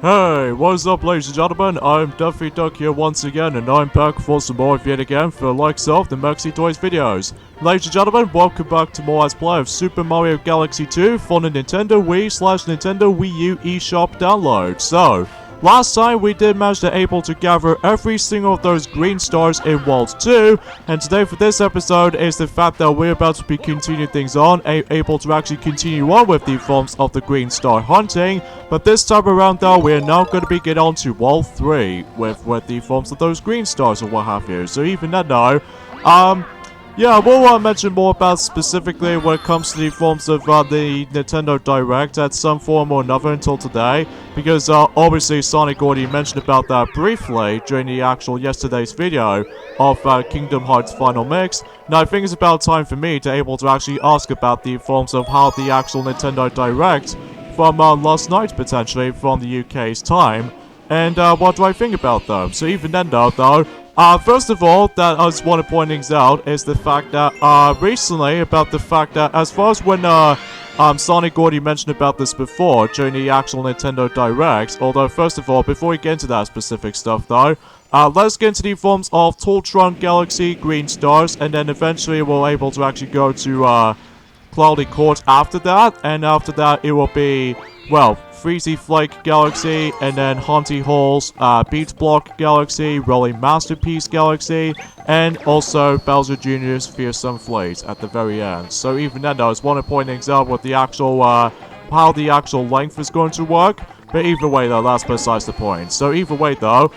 Hey, what's up ladies and gentlemen, I'm Duffy Duck here once again, and I'm back for some more yet again for the likes of the Maxi Toys videos. Ladies and gentlemen, welcome back to more Let's Play of Super Mario Galaxy 2 for the Nintendo Wii/Nintendo Wii U eShop download. So, last time we did manage to able to gather every single of those green stars in World 2, and today for this episode is the fact that we're about to be continuing things on, able to actually continue on with the forms of the green star hunting, but this time around though, we're now going to be getting on to World 3 with the forms of those green stars or what have you. So even then though, yeah, we'll mention more about specifically when it comes to the forms of the Nintendo Direct at some form or another until today, because obviously Sonic already mentioned about that briefly during the actual yesterday's video of Kingdom Hearts Final Mix. Now I think it's about time for me to able to actually ask about the forms of how the actual Nintendo Direct from last night potentially from the UK's time, and what do I think about them. So even then though, first of all, that I just want to point things out is the fact that, recently, about the fact that as far as when, Sonic already mentioned about this before during the actual Nintendo Direct, although first of all, before we get into that specific stuff though, let's get into the forms of Toltron Galaxy Green Stars, and then eventually we'll able to actually go to, Cloudy Court after that, and after that it will be, well, Freezy Flake Galaxy, and then Haunty Halls, Beat Block Galaxy, Rolling Masterpiece Galaxy, and also Bowser Jr.'s Fearsome Fleet at the very end. So even then though, I just want to point things out with the actual, how the actual length is going to work, but either way though, that's besides the point. So either way though,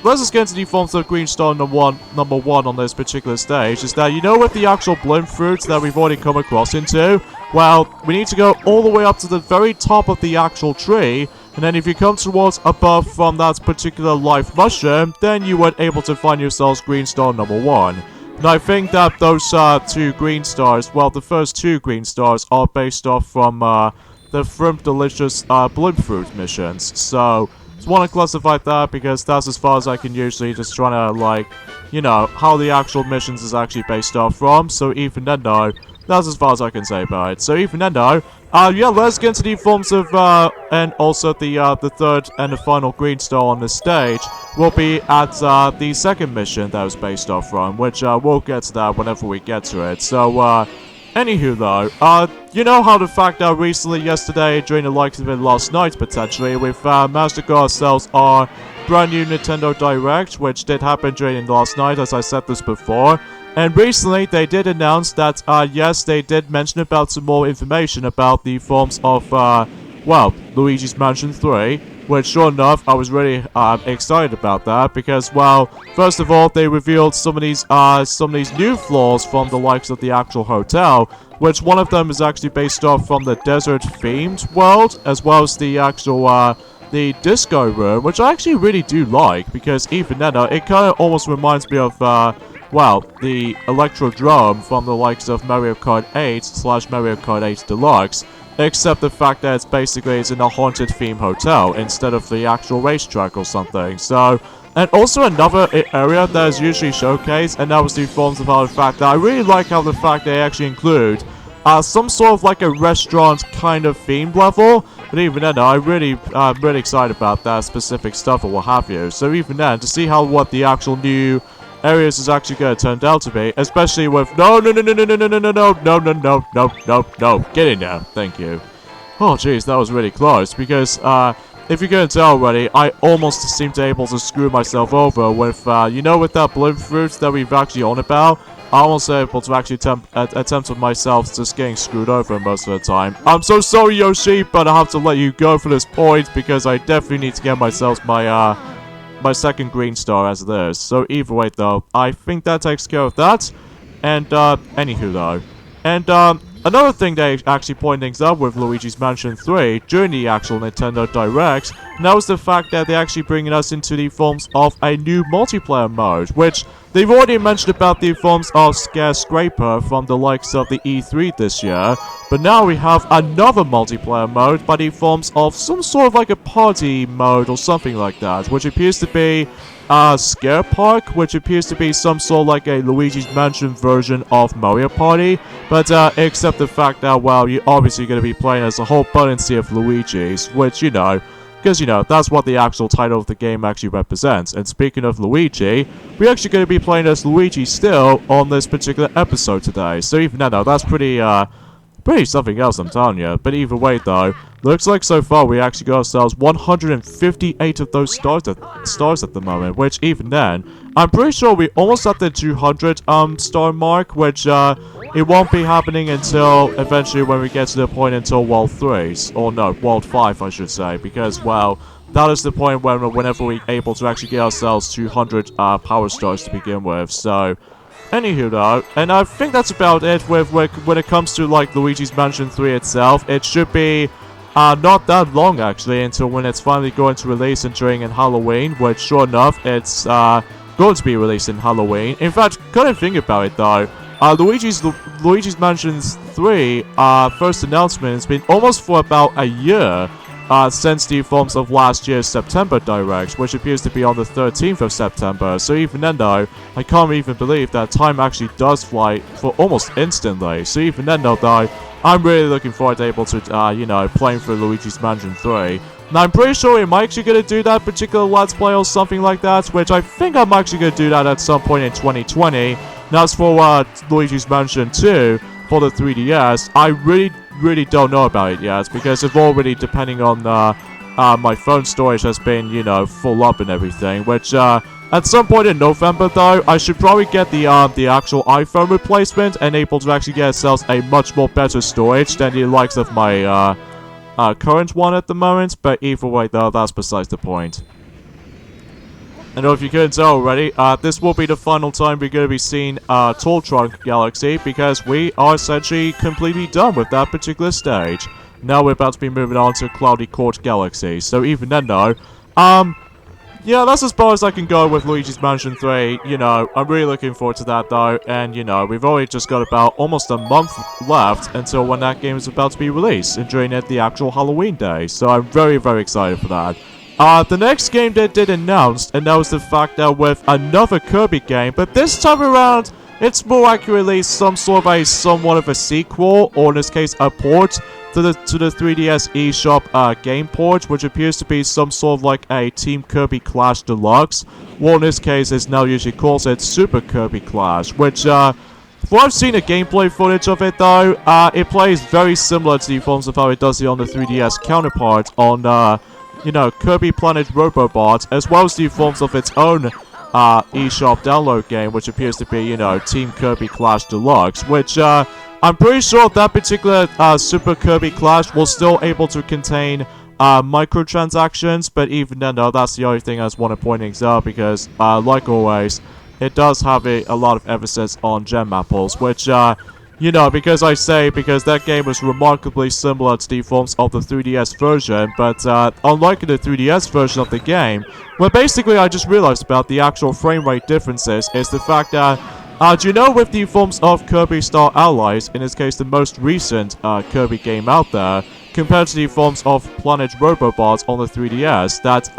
let's just get into the forms of Green Star number one on this particular stage, is that, you know, with the actual bloom fruits that we've already come across into, well, we need to go all the way up to the very top of the actual tree, and then if you come towards above from that particular life mushroom, then you would able to find yourselves Green Star number 1. And I think that those two green stars, well, the first two green stars are based off from the Fruit Delicious bloom fruit missions, so just want to classify that because that's as far as I can usually just trying to, like, you know, how the actual missions is actually based off from. So even then though, that's as far as I can say about it. So even then though, yeah, let's get into the forms of, and also the third and the final green star on this stage will be at the second mission that was based off from, which we'll get to that whenever we get to it. So, anywho though, you know how the fact that recently, yesterday, during the likes of it last night potentially, we've managed to get ourselves our brand new Nintendo Direct, which did happen during last night, as I said this before. And recently, they did announce that, yes, they did mention about some more information about the forms of, well, Luigi's Mansion 3, which, sure enough, I was really excited about that because, well, first of all, they revealed some of these new floors from the likes of the actual hotel, which one of them is actually based off from the desert-themed world, as well as the actual, the disco room, which I actually really do like, because even then, it kind of almost reminds me of, well, the Electrodrome from the likes of Mario Kart 8 / Mario Kart 8 Deluxe, except the fact that it's in a haunted theme hotel instead of the actual racetrack or something. So, and also another area that is usually showcased, and that was the forms of how the fact that I really like how the fact they actually include some sort of like a restaurant kind of themed level. But even then, I'm really excited about that specific stuff or what have you. So even then, to see how what the actual new areas is actually going to turn out to be, especially with no, get in there, thank you. Oh jeez, that was really close, because if you couldn't tell already, I almost seem to able to screw myself over with, you know, with that bloom fruit that we've actually on about, I almost able to actually attempt with myself just getting screwed over most of the time. I'm so sorry, Yoshi, but I have to let you go for this point, because I definitely need to get myself my second green star as it is. So either way though, I think that takes care of that. And anywho though, and another thing they actually point things up with Luigi's Mansion 3 during the actual Nintendo Direct, and that was the fact that they're actually bringing us into the forms of a new multiplayer mode, which they've already mentioned about the forms of Scare-Scraper from the likes of the E3 this year, but now we have another multiplayer mode by the forms of some sort of like a party mode or something like that, which appears to be Scare Park, which appears to be some sort of like a Luigi's Mansion version of Mario Party, but except the fact that, well, you're obviously going to be playing as a whole bunch of Luigi's, which, you know, because, you know, that's what the actual title of the game actually represents. And speaking of Luigi, we're actually going to be playing as Luigi still on this particular episode today. So even then, though, that's pretty something else, I'm telling you. But either way, though, looks like so far we actually got ourselves 158 of those stars at the moment, which even then, I'm pretty sure we almost at the 200 star mark, which it won't be happening until eventually when we get to the point until World 3, or no, World 5 I should say, because, well, that is the point whenever we're able to actually get ourselves 200 power stars to begin with. So anywho though, and I think that's about it with when it comes to like Luigi's Mansion 3 itself. It should be not that long actually until when it's finally going to release during Halloween, which sure enough it's going to be released in Halloween. In fact, couldn't think about it though. Luigi's Mansion 3 first announcement has been almost for about a year since the forms of last year's September Direct, which appears to be on the 13th of September. So even then though, I can't even believe that time actually does fly for almost instantly. So even then though, I'm really looking forward to able to, you know, playing through Luigi's Mansion 3. Now, I'm pretty sure I'm actually going to do that particular Let's Play or something like that, which I think I'm actually going to do that at some point in 2020. Now, as for Luigi's Mansion 2 for the 3DS, I really don't know about it yet, because it's already, depending on my phone storage has been, you know, full up and everything, which at some point in November though, I should probably get the actual iPhone replacement and able to actually get ourselves a much more better storage than the likes of my current one at the moment. But either way though, that's besides the point. And if you couldn't tell already, this will be the final time we're going to be seeing Tall Trunk Galaxy, because we are essentially completely done with that particular stage. Now we're about to be moving on to Cloudy Court Galaxy. So even then though, yeah, that's as far as I can go with Luigi's Mansion 3. You know, I'm really looking forward to that though, and you know, we've already just got about almost a month left until when that game is about to be released, and during the actual Halloween day. So I'm very excited for that. The next game they did announce, and that was the fact that with another Kirby game, but this time around, it's more accurately somewhat of a sequel, or in this case, a port to the 3DS eShop game port, which appears to be some sort of like a Team Kirby Clash Deluxe. Well, in this case, it now usually calls it Super Kirby Clash, which, from what I've seen the gameplay footage of it though, it plays very similar to the forms of how it does it on the 3DS counterpart on, you know, Kirby Planet Robobot, as well as the forms of its own eShop download game, which appears to be, you know, Team Kirby Clash Deluxe, which I'm pretty sure that particular Super Kirby Clash will still able to contain microtransactions, but even then though, that's the only thing I just want to point out, because like always, it does have a lot of emphasis on gem apples, which you know, because that game was remarkably similar to the forms of the 3DS version, but unlike the 3DS version of the game, where basically I just realized about the actual frame rate differences, is the fact that, do you know with the forms of Kirby Star Allies, in this case the most recent Kirby game out there, compared to the forms of Planet Robobot on the 3DS, that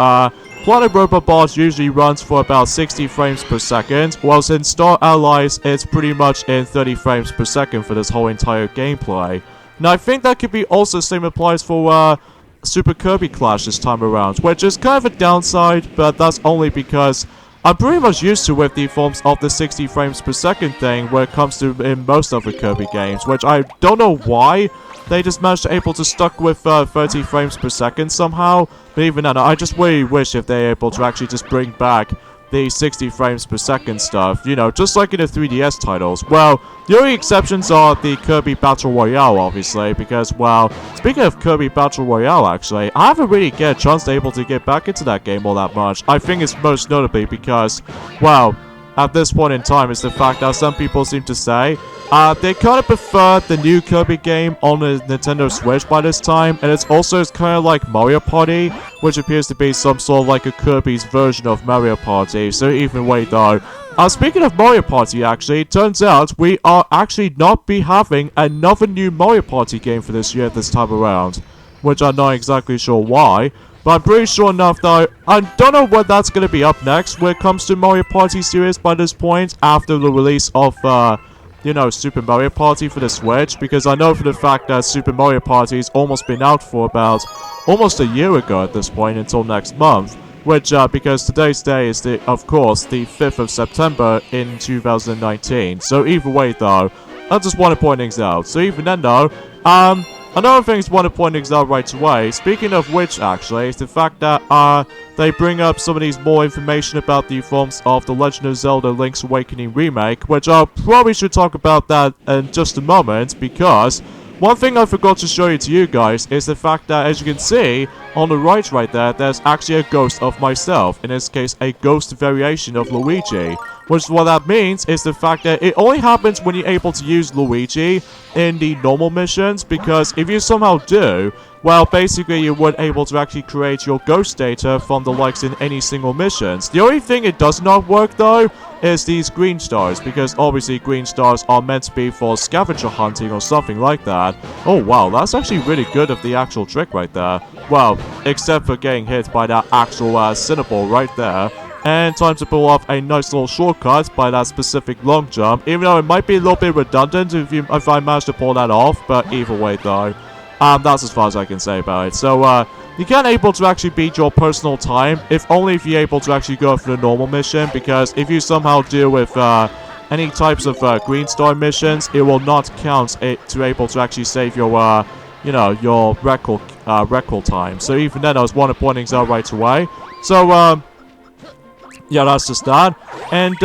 Planet Robobot usually runs for about 60 frames per second, whilst in Star Allies, it's pretty much in 30 frames per second for this whole entire gameplay. Now, I think that could be also the same applies for Super Kirby Clash this time around, which is kind of a downside, but that's only because I'm pretty much used to with the forms of the 60 frames per second thing when it comes to in most of the Kirby games, which I don't know why they just managed to able to stuck with 30 frames per second somehow. But even then, I just really wish if they're able to actually just bring back the 60 frames per second stuff, you know, just like in the 3DS titles. Well, the only exceptions are the Kirby Battle Royale, obviously, because, well, speaking of Kirby Battle Royale, actually, I haven't really get a chance to able to get back into that game all that much. I think it's most notably because, well, at this point in time, is the fact that some people seem to say they kind of prefer the new Kirby game on the Nintendo Switch by this time, and it's also kind of like Mario Party, which appears to be some sort of like a Kirby's version of Mario Party. So even way though, speaking of Mario Party, actually, it turns out we are actually not be having another new Mario Party game for this year this time around, which I'm not exactly sure why. But I'm pretty sure enough though, I don't know what that's going to be up next when it comes to Mario Party series by this point, after the release of you know, Super Mario Party for the Switch, because I know for the fact that Super Mario Party's almost been out for about almost a year ago at this point until next month, which, because today's day is, of course, the 5th of September in 2019. So either way, though, I just want to point things out. So even then, though, another thing I want to point things out right away, speaking of which, actually, is the fact that, they bring up some of these more information about the forms of The Legend of Zelda Link's Awakening Remake, which I probably should talk about that in just a moment, because one thing I forgot to show to you guys is the fact that, as you can see, on the right there, there's actually a ghost of myself, in this case, a ghost variation of Luigi. Which what that means is the fact that it only happens when you're able to use Luigi in the normal missions, because if you somehow do, well, basically you weren't able to actually create your ghost data from the likes in any single missions. The only thing it does not work, though, is these green stars, because obviously green stars are meant to be for scavenger hunting or something like that. Oh wow, that's actually really good of the actual trick right there. Well, except for getting hit by that actual Cinnaball right there. And time to pull off a nice little shortcut by that specific long jump, even though it might be a little bit redundant if I manage to pull that off, but either way though, that's as far as I can say about it. So, you can't able to actually beat your personal time, if only if you're able to actually go for the normal mission, because if you somehow deal with, any types of, green star missions, it will not count it to able to actually save your, you know, your record time. So even then, I was one of pointing things out right away. So, yeah, that's just that. And,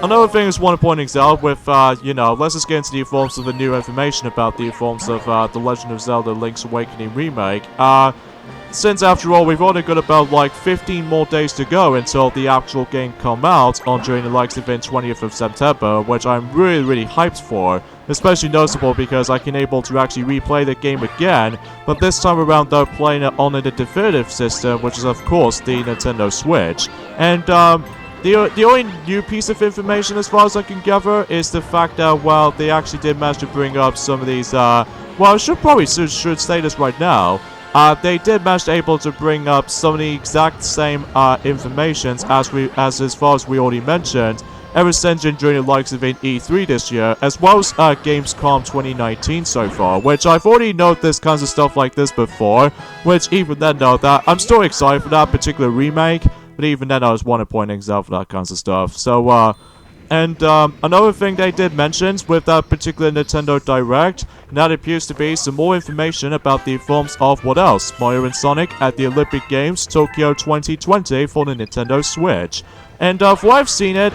another thing is one of pointing out with, you know, let's just get into the forms of the new information about the forms of, The Legend of Zelda Link's Awakening Remake. Since, after all, we've only got about, like, 15 more days to go until the actual game come out during the likes of the 20th of September, which I'm really, really hyped for. Especially noticeable because I can able to actually replay the game again, but this time around, though, playing it on the definitive system, which is, of course, the Nintendo Switch. And, the only new piece of information, as far as I can gather, is the fact that, well, they actually did manage to bring up some of these, well, I should say this right now. They did manage to able to bring up some of the exact same, informations as far as we already mentioned, ever since during the likes of E3 this year, as well as, Gamescom 2019 so far, which I've already noted this kinds of stuff like this before, which even then, though, that I'm still excited for that particular remake. But even then, I was one of pointing out for that kinds of stuff. So, another thing they did mention with that particular Nintendo Direct, and that appears to be some more information about the forms of what else? Mario and Sonic at the Olympic Games Tokyo 2020 for the Nintendo Switch. And, from what I've seen it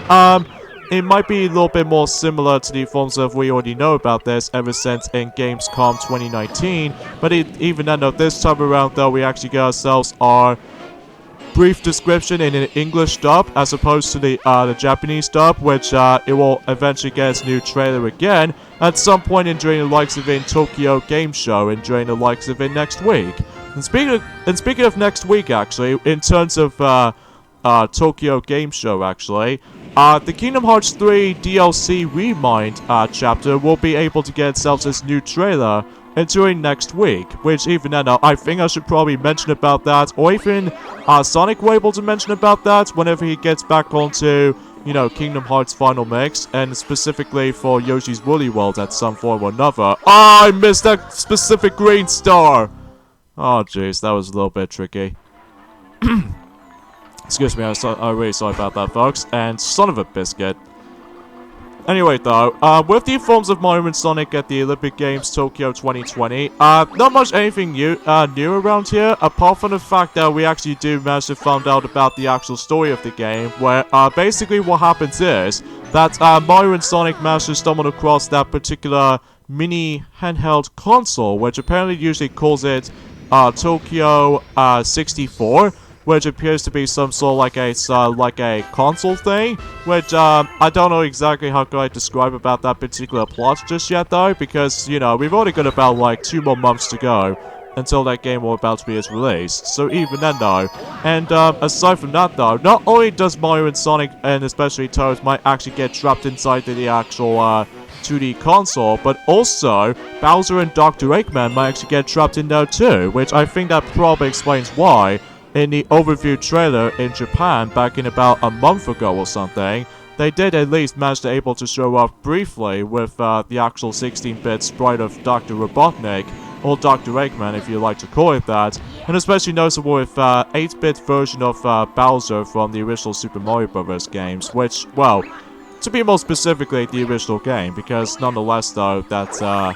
might be a little bit more similar to the forms of we already know about this ever since in Gamescom 2019. But even then, though, this time around, though, we actually get ourselves our brief description in an English dub as opposed to the Japanese dub, which it will eventually get its new trailer again at some point during the likes of Tokyo Game Show and during the likes of next week. And speaking of next week, actually, in terms of Tokyo Game Show, actually, the Kingdom Hearts 3 DLC Remind chapter will be able to get itself its new trailer during next week, which even then, I think I should probably mention about that, or even Sonic will able to mention about that whenever he gets back onto, you know, Kingdom Hearts Final Mix, and specifically for Yoshi's Woolly World at some form or another. Oh, I missed that specific green star! Oh, jeez, that was a little bit tricky. Excuse me, I'm really sorry about that, folks, and son of a biscuit. Anyway, though, with the forms of Mario and Sonic at the Olympic Games Tokyo 2020, not much anything new around here, apart from the fact that we actually do manage to find out about the actual story of the game, where, basically what happens is that, Mario and Sonic manage to stumble across that particular mini handheld console, which apparently usually calls it, Tokyo, 64, which appears to be some sort of like a console thing, which, I don't know exactly how can I describe about that particular plot just yet, though, because, you know, we've only got about, like, 2 more months to go until that game will about to be released, so even then, though, and, aside from that, though, not only does Mario and Sonic, and especially Toad, might actually get trapped inside the actual, 2D console, but also Bowser and Dr. Eggman might actually get trapped in there too, which I think that probably explains why in the overview trailer in Japan back in about a month ago or something, they did at least manage to able to show off briefly with the actual 16-bit sprite of Dr. Robotnik, or Dr. Eggman if you like to call it that, and especially noticeable with 8-bit version of Bowser from the original Super Mario Bros. Games, which, well, to be more specifically, the original game, because nonetheless though, that,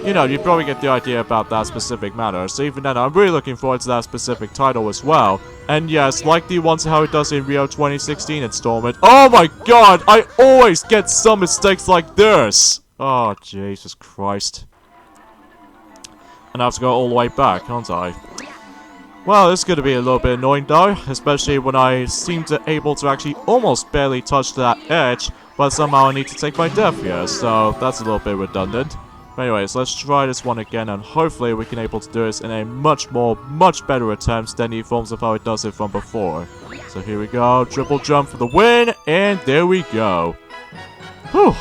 you know, you probably get the idea about that specific matter, so even then, I'm really looking forward to that specific title as well. And yes, like the ones how it does in Rio 2016 installment. Oh my god, I always get some mistakes like this! Oh, Jesus Christ. And I have to go all the way back, aren't I? Well, this is going to be a little bit annoying though, especially when I seem to able to actually almost barely touch that edge, but somehow I need to take my death here, so that's a little bit redundant. But anyways, let's try this one again, and hopefully we can able to do this in a much better attempt than the forms of how it does it from before. So here we go, triple jump for the win, and there we go. Whew,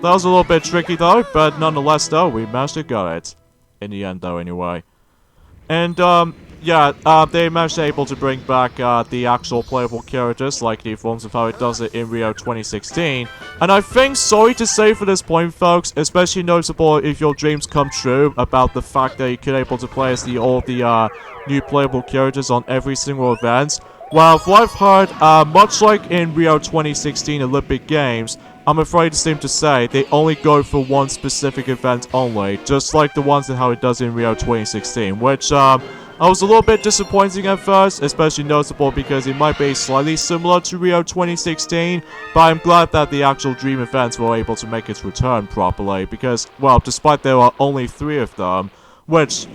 that was a little bit tricky though, but nonetheless though, we managed to get it. In the end though, anyway. And, yeah, they managed to able to bring back, the actual playable characters, like the forms of how it does it in Rio 2016. And I think, sorry to say for this point, folks, especially noticeable if your dreams come true about the fact that you could able to play as all the new playable characters on every single event. Well, from what I've heard, much like in Rio 2016 Olympic Games, I'm afraid to seem to say they only go for one specific event only, just like the ones and how it does in Rio 2016, which, I was a little bit disappointing at first, especially noticeable because it might be slightly similar to Rio 2016, but I'm glad that the actual Dream events were able to make its return properly, because, well, despite there are only 3 of them, which,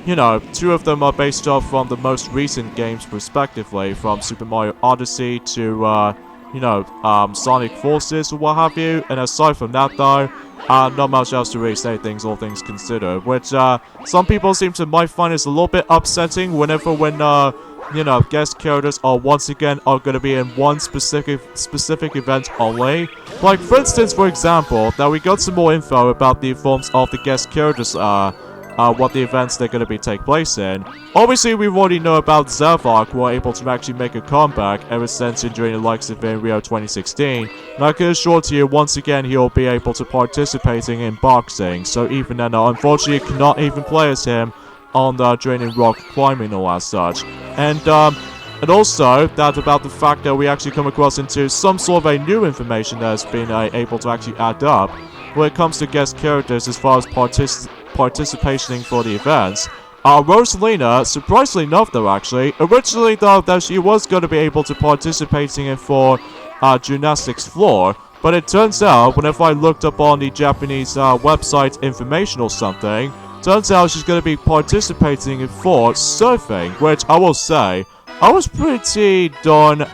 you know, 2 of them are based off from the most recent games respectively, from Super Mario Odyssey to, you know, Sonic Forces or what have you, and aside from that though, not much else to really say all things considered, which, some people might find is a little bit upsetting when, you know, guest characters are once again going to be in one specific event only. Like, for instance, for example, that we got some more info about the forms of the guest characters, what the events they're going to be take place in. Obviously, we already know about Zavok, who are able to actually make a comeback ever since during the likes of in Rio 2016. And I can assure to you, once again, he'll be able to participating in boxing. So even then, unfortunately, you cannot even play as him on the draining rock climbing or as such. And also, that about the fact that we actually come across into some sort of a new information that has been able to actually add up when it comes to guest characters as far as participating for the events. Rosalina, surprisingly enough though actually, originally though that she was going to be able to participating in for gymnastics floor, but it turns out whenever I looked up on the Japanese website information or something, turns out she's going to be participating in for surfing, which I will say, I was pretty darn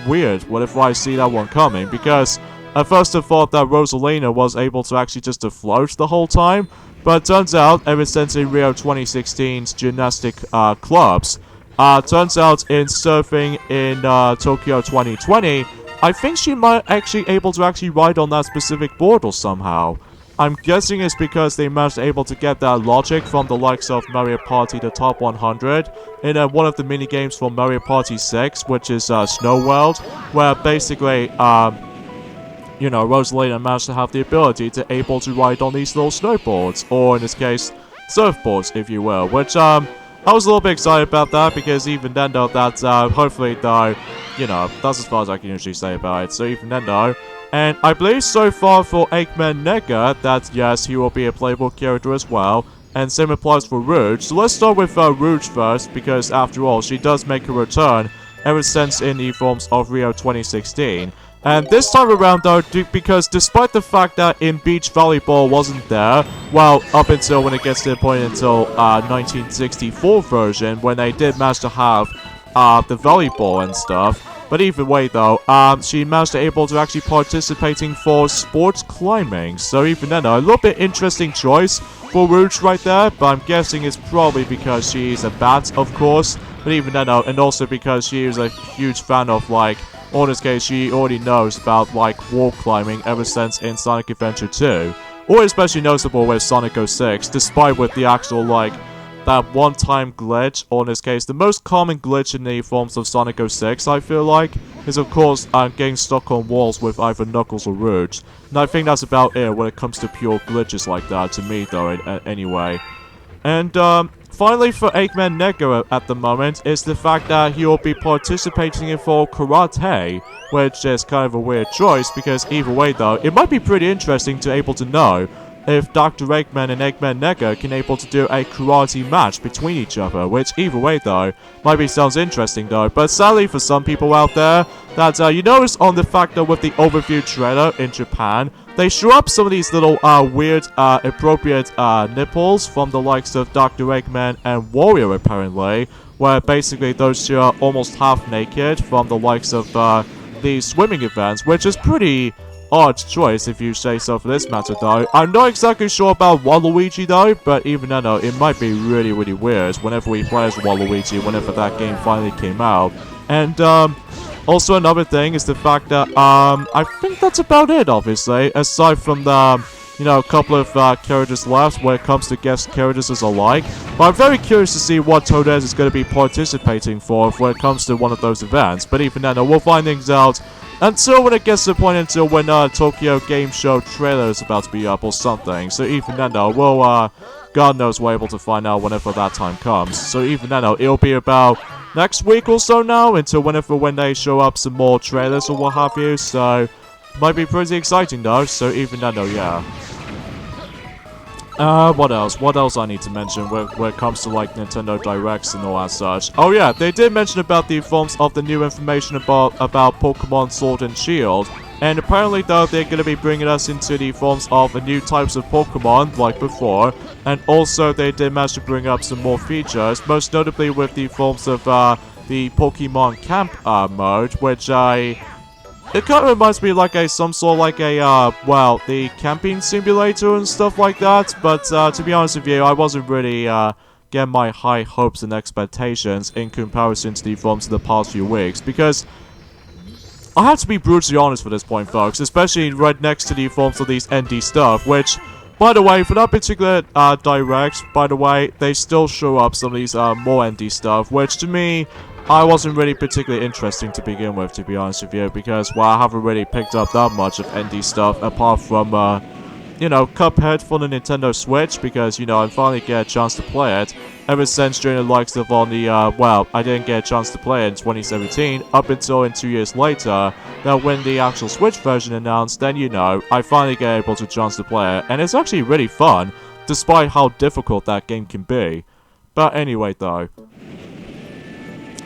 weird whenever I see that one coming, because at first I thought that Rosalina was able to actually just to float the whole time, but it turns out ever since in Rio 2016's gymnastic clubs, turns out in surfing in Tokyo 2020, I think she might actually able to actually ride on that specific board or somehow. I'm guessing it's because they managed to able to get that logic from the likes of Mario Party the Top 100 in one of the mini games from Mario Party 6, which is Snow World, where basically you know, Rosalina managed to have the ability to able to ride on these little snowboards, or in this case, surfboards, if you will, which, I was a little bit excited about that, because even then, though, that, hopefully, though, you know, that's as far as I can usually say about it, so even then, though, and I believe so far for Eggman Nega, that, yes, he will be a playable character as well, and same applies for Rouge, so let's start with, Rouge first, because, after all, she does make a return, ever since in the forms of Rio 2016, and this time around though, because despite the fact that in beach volleyball wasn't there, well, up until when it gets to the point until 1964 version, when they did manage to have the volleyball and stuff. But either way though, she managed to able to actually participating for sports climbing. So even then, a little bit interesting choice for Rouge right there, but I'm guessing it's probably because she's a bat, of course. But even then, and also because she is a huge fan of, like, or in this case, she already knows about, like, wall climbing ever since in Sonic Adventure 2. Or especially noticeable with Sonic 06, despite with the actual, like, that one-time glitch, or in this case, the most common glitch in the forms of Sonic 06, I feel like, is of course getting stuck on walls with either Knuckles or Rouge. And I think that's about it when it comes to pure glitches like that, to me though, anyway. And finally for Eggman Negro at the moment is the fact that he will be participating in full karate, which is kind of a weird choice because either way though, it might be pretty interesting to able to know if Dr. Eggman and Eggman Nega can able to do a karate match between each other, which either way though, might be sounds interesting though, but sadly for some people out there, that you notice on the fact that with the overview trailer in Japan, they show up some of these little weird, appropriate nipples from the likes of Dr. Eggman and Wario apparently, where basically those two are almost half naked from the likes of the swimming events, which is pretty odd choice if you say so for this matter though. I'm not exactly sure about Waluigi though, but even then though, it might be really weird whenever we play as Waluigi, whenever that game finally came out. And also another thing is the fact that I think that's about it obviously, aside from the you know, a couple of characters left when it comes to guest characters as alike. But I'm very curious to see what Toadette is going to be participating for when it comes to one of those events. But even then, we'll find things out until when it gets to the point until when Tokyo Game Show trailer is about to be up or something. So even then, we'll, God knows we're able to find out whenever that time comes. So even then, it'll be about next week or so now until when they show up some more trailers or what have you. So might be pretty exciting though. So even then, yeah. What else? What else I need to mention where it comes to, like, Nintendo Directs and all that such? Oh yeah, they did mention about the forms of the new information about Pokemon Sword and Shield. And apparently, though, they're going to be bringing us into the forms of the new types of Pokemon, like before. And also, they did manage to bring up some more features, most notably with the forms of, the Pokemon Camp, mode, which it kind of reminds me like some sort of like well, the camping simulator and stuff like that, but to be honest with you, I wasn't really getting my high hopes and expectations in comparison to the forms of the past few weeks, because I have to be brutally honest for this point, folks, especially right next to the forms of these ND stuff, which, by the way, for that particular direct, by the way, they still show up some of these more ND stuff, which to me, I wasn't really particularly interesting to begin with, to be honest with you, because, well, I haven't really picked up that much of ND stuff, apart from, you know, Cuphead for the Nintendo Switch, because, you know, I finally get a chance to play it, ever since during the likes of on the, well, I didn't get a chance to play it in 2017, up until in 2 years later, now when the actual Switch version announced, then, you know, I finally get able to chance to play it, and it's actually really fun, despite how difficult that game can be. But anyway, though.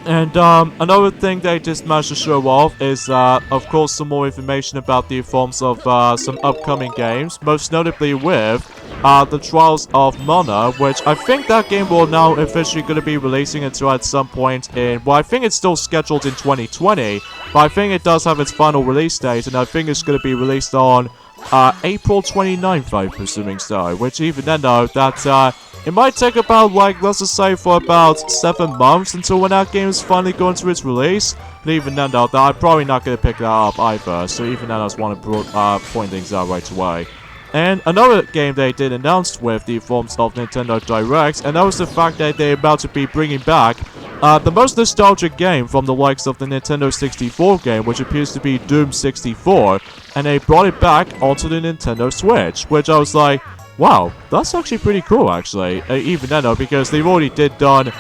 And another thing they just managed to show off is, of course, some more information about the forms of some upcoming games, most notably with the Trials of Mana, which I think that game will now officially going to be releasing until at some point in, well, I think it's still scheduled in 2020, but I think it does have its final release date, and I think it's going to be released on April 29th, I'm presuming so, which even then, though, that it might take about, like, let's just say for about 7 months until when that game is finally going to its release. But even then, though, I'm probably not going to pick that up either. So even then, I just want to point things out right away. And another game they did announce with the forms of Nintendo Direct, and that was the fact that they're about to be bringing back the most nostalgic game from the likes of the Nintendo 64 game, which appears to be Doom 64. And they brought it back onto the Nintendo Switch, which I was like, wow, that's actually pretty cool, actually. Even then, though, because they've already done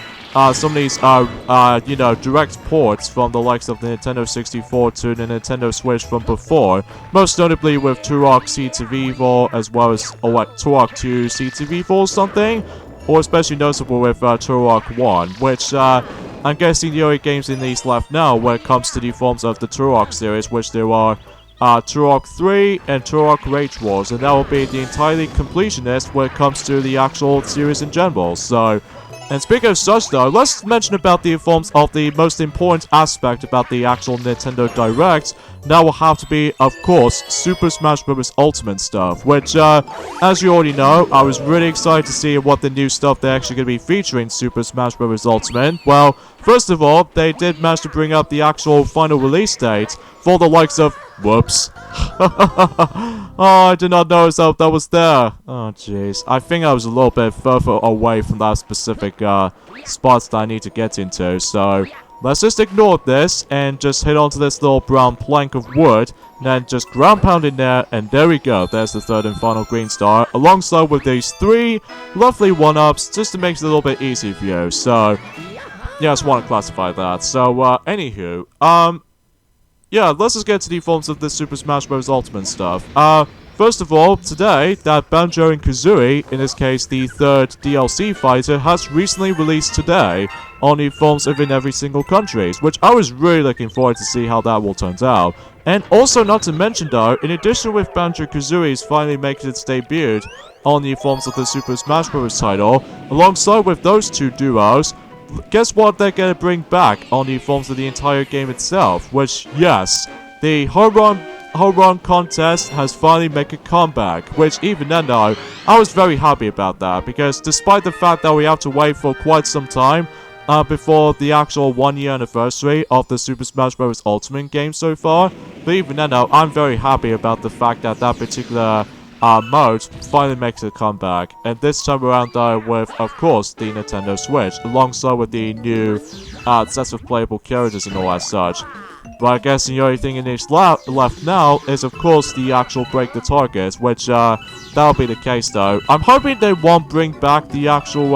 some of these, you know, direct ports from the likes of the Nintendo 64 to the Nintendo Switch from before. Most notably with Turok Seeds of Evil, as well as, or what, Turok 2 Seeds of Evil or something. Or especially noticeable with Turok 1, which I'm guessing the only games in these left now when it comes to the forms of the Turok series, which there are Turok 3 and Turok Rage Wars, and that will be the entirely completionist when it comes to the actual series in general. So, and speaking of such though, let's mention about the forms of the most important aspect about the actual Nintendo Direct. That will have to be, of course, Super Smash Bros. Ultimate stuff, which, as you already know, I was really excited to see what the new stuff they're actually going to be featuring in Super Smash Bros. Ultimate. Well, first of all, they did manage to bring up the actual final release date for the likes of... Whoops. Oh, I did not notice that was there. Oh, jeez. I think I was a little bit further away from that specific spots that I need to get into, so... let's just ignore this and just hit onto this little brown plank of wood. And then just ground pound in there, and there we go. There's the third and final green star, alongside with these 3 lovely 1-ups, just to make it a little bit easier for you. So, yeah, I just want to classify that. So, anywho, yeah, let's just get to the forms of this Super Smash Bros. Ultimate stuff. First of all, today, that Banjo and Kazooie, in this case the third DLC fighter, has recently released today on the forms of in every single country, which I was really looking forward to see how that will turn out. And also, not to mention though, in addition with Banjo-Kazooie's finally making its debut on the forms of the Super Smash Bros. Title, alongside with those 2 duos, guess what they're gonna bring back on the forms of the entire game itself, which, yes, the Home Run contest has finally made a comeback, which even then though, I was very happy about that, because despite the fact that we have to wait for quite some time before the actual 1-year anniversary of the Super Smash Bros. Ultimate game so far, but even then though, I'm very happy about the fact that that particular mode finally makes a comeback, and this time around though with, of course, the Nintendo Switch, alongside with the new sets of playable characters and all that such. But I guess the only thing in this left now is, of course, the actual Break the Target, which that'll be the case though. I'm hoping they won't bring back the actual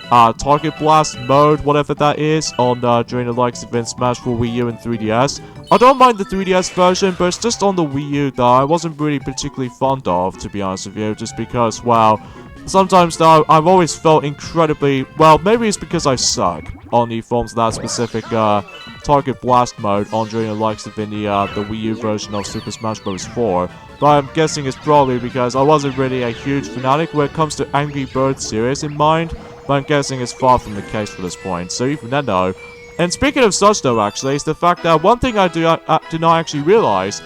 Target Blast mode, whatever that is, on during the likes of Smash for Wii U and 3DS. I don't mind the 3DS version, but it's just on the Wii U that I wasn't really particularly fond of, to be honest with you, just because, well, sometimes though, I've always felt incredibly, well, maybe it's because I suck on the forms of that specific Target Blast mode on during the likes of in the Wii U version of Super Smash Bros. 4. But I'm guessing it's probably because I wasn't really a huge fanatic when it comes to Angry Birds series in mind, but I'm guessing it's far from the case for this point, so even then though. And speaking of such though, actually, is the fact that one thing I did not actually realize,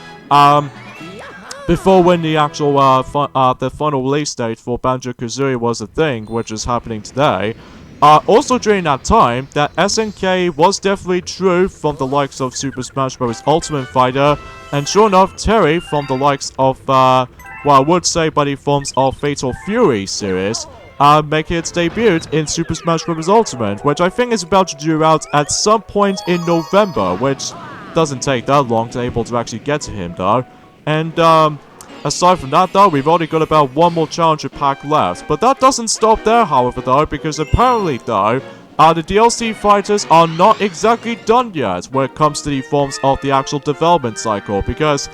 before when the actual, the final release date for Banjo-Kazooie was a thing, which is happening today, also during that time, that SNK was definitely true from the likes of Super Smash Bros. Ultimate Fighter, and sure enough, Terry from the likes of, well, I would say by the forms of Fatal Fury series, making its debut in Super Smash Bros. Ultimate, which I think is about to due out at some point in November, which doesn't take that long to able to actually get to him though. And aside from that though, we've only got about 1 more challenger pack left, but that doesn't stop there however though, because apparently though, the DLC fighters are not exactly done yet when it comes to the forms of the actual development cycle, because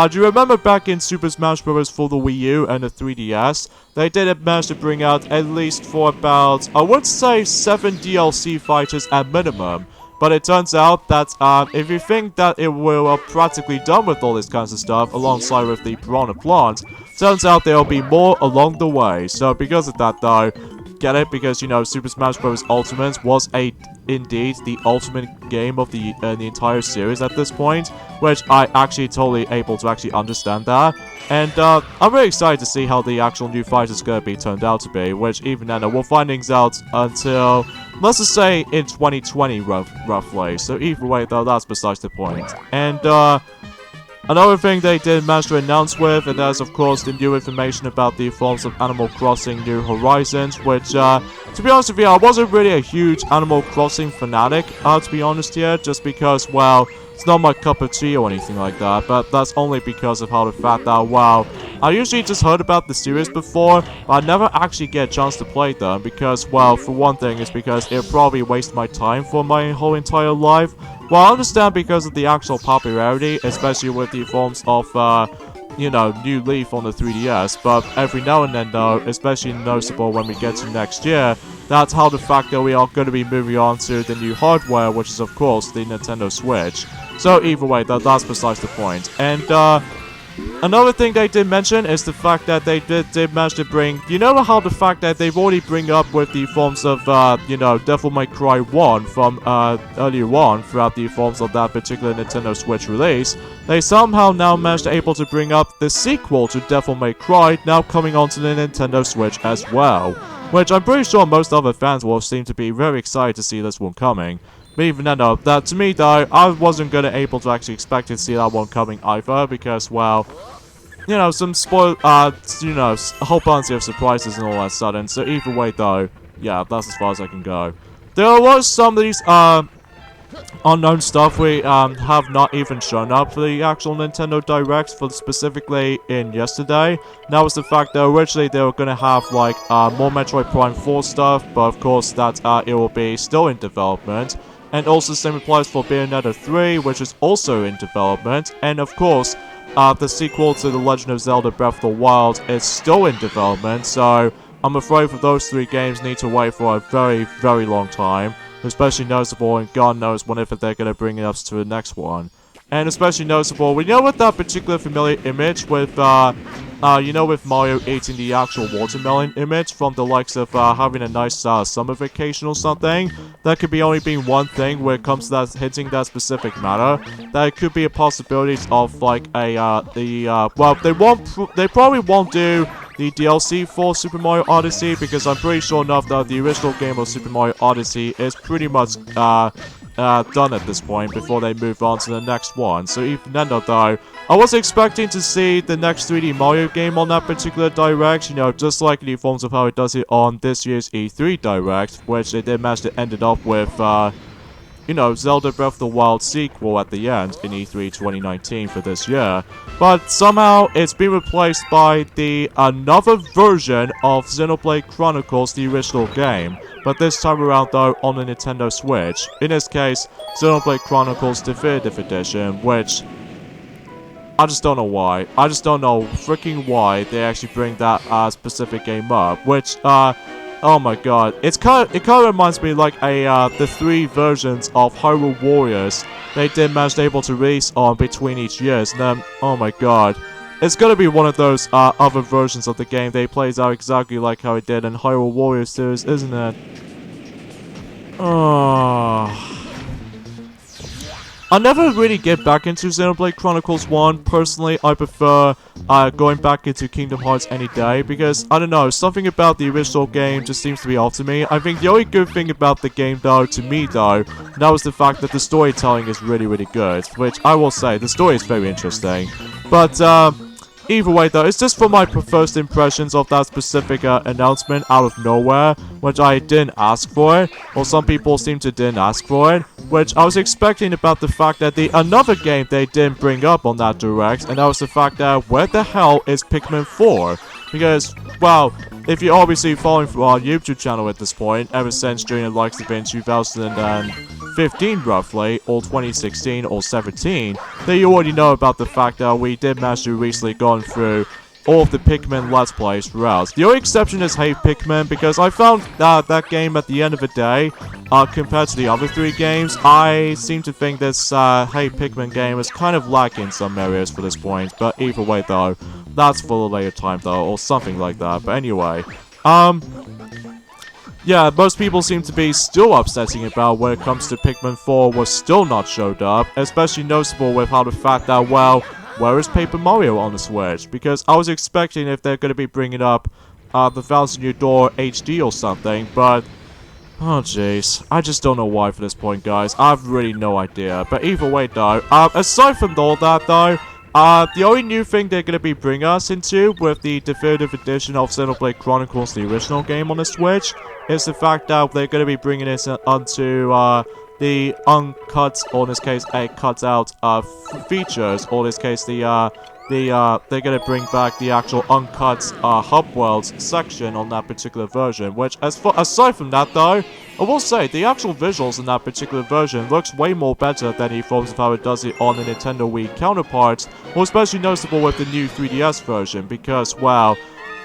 do you remember back in Super Smash Bros. For the Wii U and the 3DS, they did manage to bring out at least for about, I would say 7 DLC fighters at minimum. But it turns out that if you think that it will practically done with all this kinds of stuff alongside with the Piranha Plant, turns out there will be more along the way. So because of that though, get it? Because, you know, Super Smash Bros. Ultimate was indeed the ultimate game of the entire series at this point, which I actually totally able to actually understand that. And I'm really excited to see how the actual new fight is going to be turned out to be, which even then we'll find things out until, let's just say, in 2020 roughly. So either way though, that's besides the point. And another thing they did manage to announce with, and that's of course the new information about the forms of Animal Crossing New Horizons, which, to be honest with you, I wasn't really a huge Animal Crossing fanatic, to be honest here, just because, well, it's not my cup of tea or anything like that, but that's only because of how the fact that, wow, I usually just heard about the series before, but I never actually get a chance to play them, because, well, for one thing, it's because it'll probably waste my time for my whole entire life. Well, I understand because of the actual popularity, especially with the forms of, you know, New Leaf on the 3DS, but every now and then though, especially noticeable when we get to next year, that's how the fact that we are going to be moving on to the new hardware, which is of course the Nintendo Switch. So either way, that's besides the point. And another thing they did mention is the fact that they did manage to bring, you know how the fact that they've already bring up with the forms of, you know, Devil May Cry 1 from earlier on throughout the forms of that particular Nintendo Switch release, they somehow now managed to able to bring up the sequel to Devil May Cry now coming onto the Nintendo Switch as well. Which I'm pretty sure most other fans will seem to be very excited to see this one coming. But even then though, that to me though, I wasn't gonna able to actually expect to see that one coming either, because, well, you know, some you know, a whole bunch of surprises and all that sudden. So either way though, yeah, that's as far as I can go. There was some of these, unknown stuff we have not even shown up for the actual Nintendo Direct for specifically in yesterday. That was the fact that originally they were gonna have like more Metroid Prime 4 stuff, but of course that it will be still in development. And also the same applies for Bayonetta 3, which is also in development. And of course, the sequel to The Legend of Zelda Breath of the Wild is still in development, so I'm afraid for those 3 games need to wait for a very, very long time. Especially noticeable, and God knows whenever they're gonna bring it up to the next one. And especially noticeable, we know with that particular familiar image with, you know, with Mario eating the actual watermelon image from the likes of, having a nice, summer vacation or something. That could be only being one thing when it comes to that, hitting that specific matter. That it could be a possibility of, like, well, they probably won't do the DLC for Super Mario Odyssey, because I'm pretty sure enough that the original game of Super Mario Odyssey is pretty much, done at this point before they move on to the next one. So even then though, I was expecting to see the next 3D Mario game on that particular Direct, you know, just like the forms of how it does it on this year's E3 Direct, which they did manage to end it up with, you know, Zelda Breath of the Wild sequel at the end in E3 2019 for this year. But somehow it's been replaced by another version of Xenoblade Chronicles, the original game. But this time around though on the Nintendo Switch. In this case, Xenoblade Chronicles Definitive Edition, which I just don't know why. I just don't know freaking why they actually bring that specific game up. Which, oh my god, it kind of reminds me like the 3 versions of Hyrule Warriors they did manage to able to release on between each years. And then, oh my god, it's gonna be one of those other versions of the game they plays out exactly like how it did in Hyrule Warriors series, isn't it? Oh. I never really get back into Xenoblade Chronicles 1. Personally, I prefer going back into Kingdom Hearts any day, because, I don't know, something about the original game just seems to be off to me. I think the only good thing about the game, though, to me, though, that was the fact that the storytelling is really, really good, which I will say, the story is very interesting. But, either way though, it's just from my first impressions of that specific announcement out of nowhere, which I didn't ask for it, or some people seem to didn't ask for it, which I was expecting about the fact that another game they didn't bring up on that Direct, and that was the fact that where the hell is Pikmin 4? Because, well, if you're obviously following through our YouTube channel at this point, ever since during the likes of in 2015 roughly, or 2016 or 17, then you already know about the fact that we did manage to recently gone through all of the Pikmin Let's Plays throughout. The only exception is Hey Pikmin, because I found that game at the end of the day, compared to the other 3 games, I seem to think this Hey Pikmin game is kind of lacking in some areas for this point, but either way though, that's for a later time though, or something like that. But anyway, yeah, most people seem to be still upsetting about when it comes to Pikmin 4 was still not showed up, especially noticeable with how the fact that, well, where is Paper Mario on the Switch? Because I was expecting if they're going to be bringing up the Thousand Year Door HD or something, but oh jeez, I just don't know why for this point, guys. I have really no idea. But either way though, aside from all that though, the only new thing they're going to be bringing us into with the definitive edition of Xenoblade Chronicles, the original game on the Switch, is the fact that they're going to be bringing us onto the uncut, or in this case, a cut out features, or in this case, they're going to bring back the actual uncut hub worlds section on that particular version, which, aside from that though, I will say, the actual visuals in that particular version looks way more better than the forms of how it does it on the Nintendo Wii counterparts, or especially noticeable with the new 3DS version, because, wow,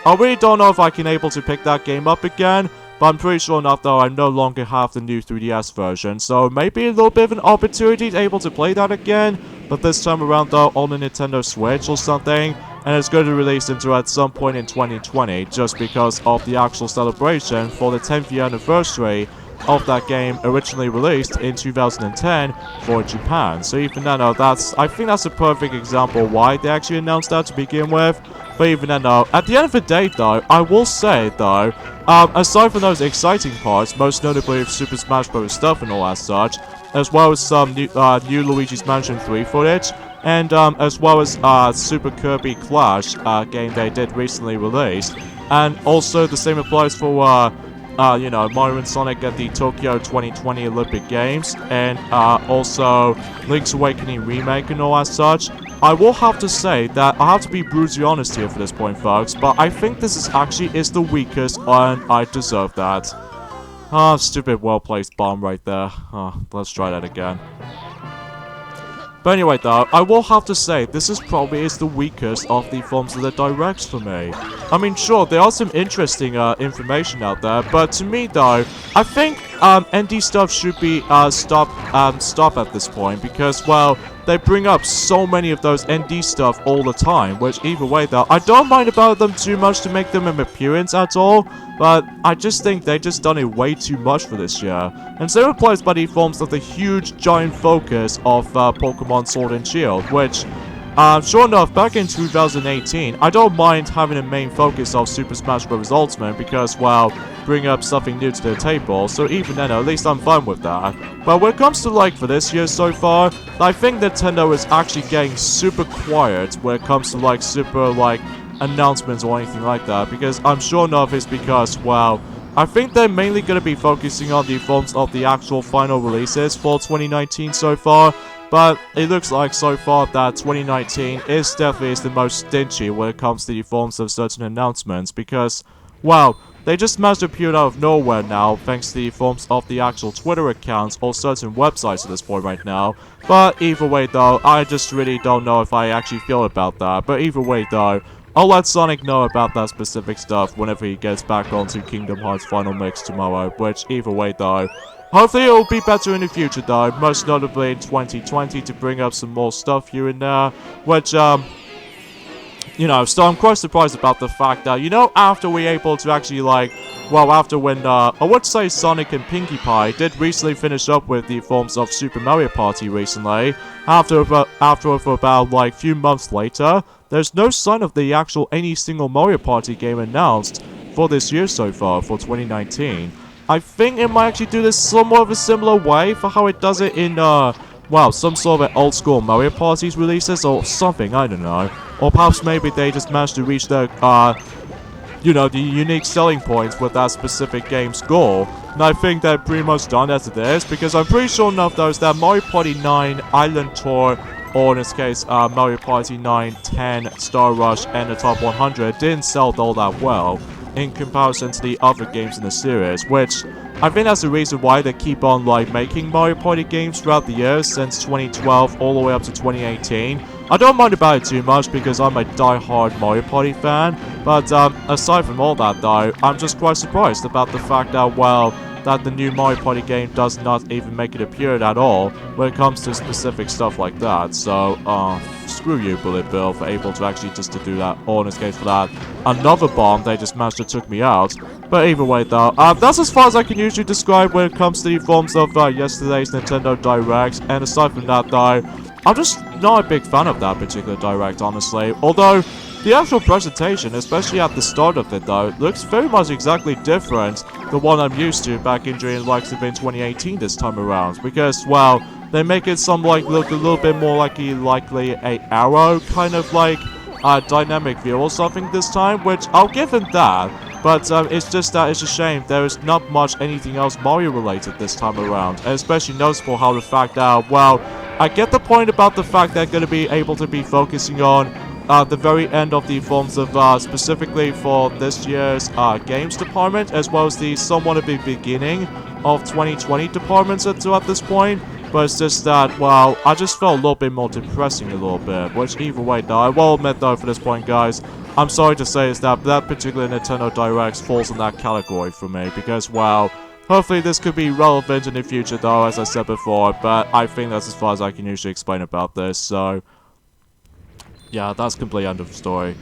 I really don't know if I can able to pick that game up again, but I'm pretty sure enough though I no longer have the new 3DS version, so maybe a little bit of an opportunity to able to play that again, but this time around though on the Nintendo Switch or something, and it's going to release into at some point in 2020, just because of the actual celebration for the 10th year anniversary of that game originally released in 2010 for Japan. So even then, I think that's a perfect example why they actually announced that to begin with. But even then, at the end of the day though, I will say though, aside from those exciting parts, most notably of Super Smash Bros. Stuff and all that such, as well as some new Luigi's Mansion 3 footage, and as well as Super Kirby Clash game they did recently release, and also the same applies for you know, Mario and Sonic at the Tokyo 2020 Olympic Games, and also Link's Awakening remake and all as such. I will have to say that I have to be brutally honest here for this point, folks, but I think this is actually the weakest, and I deserve that. Ah, stupid well-placed bomb right there. Let's try that again. But anyway though, I will have to say, this is probably the weakest of the forms of the directs for me. I mean, sure, there are some interesting information out there, but to me though, I think ND stuff should be stop at this point, because, well, they bring up so many of those ND stuff all the time, which either way though, I don't mind about them too much to make them an appearance at all, but I just think they just done it way too much for this year. And same applies by the forms of the huge giant focus of Pokemon Sword and Shield, which, sure enough, back in 2018, I don't mind having a main focus of Super Smash Bros. Ultimate because, well, bring up something new to the table, so even then, at least I'm fine with that. But when it comes to, like, for this year so far, I think Nintendo is actually getting super quiet when it comes to, like, super, like, announcements or anything like that, because I'm sure enough it's because, well, I think they're mainly going to be focusing on the forms of the actual final releases for 2019 so far, but it looks like so far that 2019 is definitely the most stingy when it comes to the forms of certain announcements, because, well, they just managed to appear out of nowhere now, thanks to the forms of the actual Twitter accounts or certain websites at this point right now. But either way though, I just really don't know if I actually feel about that. But either way though, I'll let Sonic know about that specific stuff whenever he gets back onto Kingdom Hearts Final Mix tomorrow, which either way though, hopefully it will be better in the future though, most notably in 2020 to bring up some more stuff here and there, which, you know, so I'm quite surprised about the fact that, you know, after we're able to actually, like, well, after when, I would say Sonic and Pinkie Pie did recently finish up with the forms of Super Mario Party recently, after about, like, few months later, there's no sign of the actual any single Mario Party game announced for this year so far, for 2019. I think it might actually do this somewhat of a similar way for how it does it in, well, some sort of old school Mario Party's releases or something, I don't know. Or perhaps maybe they just managed to reach their, you know, the unique selling points with that specific game's goal. And I think they're pretty much done as it is, because I'm pretty sure enough though is that Mario Party 9 Island Tour, or in this case, Mario Party 9, 10, Star Rush, and the Top 100 didn't sell all that well in comparison to the other games in the series, which I think that's the reason why they keep on, like, making Mario Party games throughout the years since 2012 all the way up to 2018. I don't mind about it too much because I'm a die-hard Mario Party fan, but aside from all that though, I'm just quite surprised about the fact that, well, that the new Mario Party game does not even make it appear at all when it comes to specific stuff like that. So, screw you, Bullet Bill, for able to actually just to do that, or in this case for that, another bomb they just managed to took me out. But either way though, that's as far as I can usually describe when it comes to the forms of yesterday's Nintendo Direct, and aside from that though, I'm just not a big fan of that particular Direct, honestly. Although, the actual presentation, especially at the start of it though, looks very much exactly different than what I'm used to back in during likes of in 2018 this time around. Because, well, they make it look a little bit more like likely a Arrow kind of like dynamic view or something this time, which I'll give them that. But it's just that it's a shame there is not much anything else Mario related this time around, and especially noticeable how the fact that, well, I get the point about the fact they're going to be able to be focusing on the very end of the forms of, specifically for this year's games department, as well as the somewhat of the beginning of 2020 departments at this point. But it's just that, well, I just felt a little bit more depressing a little bit, which either way though, I will admit though for this point guys, I'm sorry to say is that particular Nintendo Direct falls in that category for me, because, well, hopefully this could be relevant in the future though, as I said before, but I think that's as far as I can usually explain about this, so yeah, that's completely end of the story.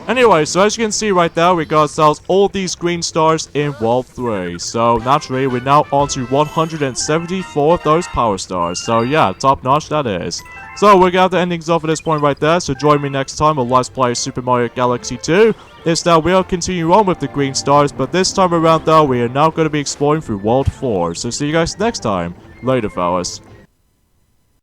Anyway, so as you can see right there, we got ourselves all these green stars in World 3. So naturally, we're now on to 174 of those power stars. So yeah, top notch that is. So we're gonna have the endings off at this point right there. So join me next time on Let's Play Super Mario Galaxy 2. It's that we'll continue on with the green stars, but this time around though, we are now going to be exploring through World 4. So see you guys next time. Later, fellas.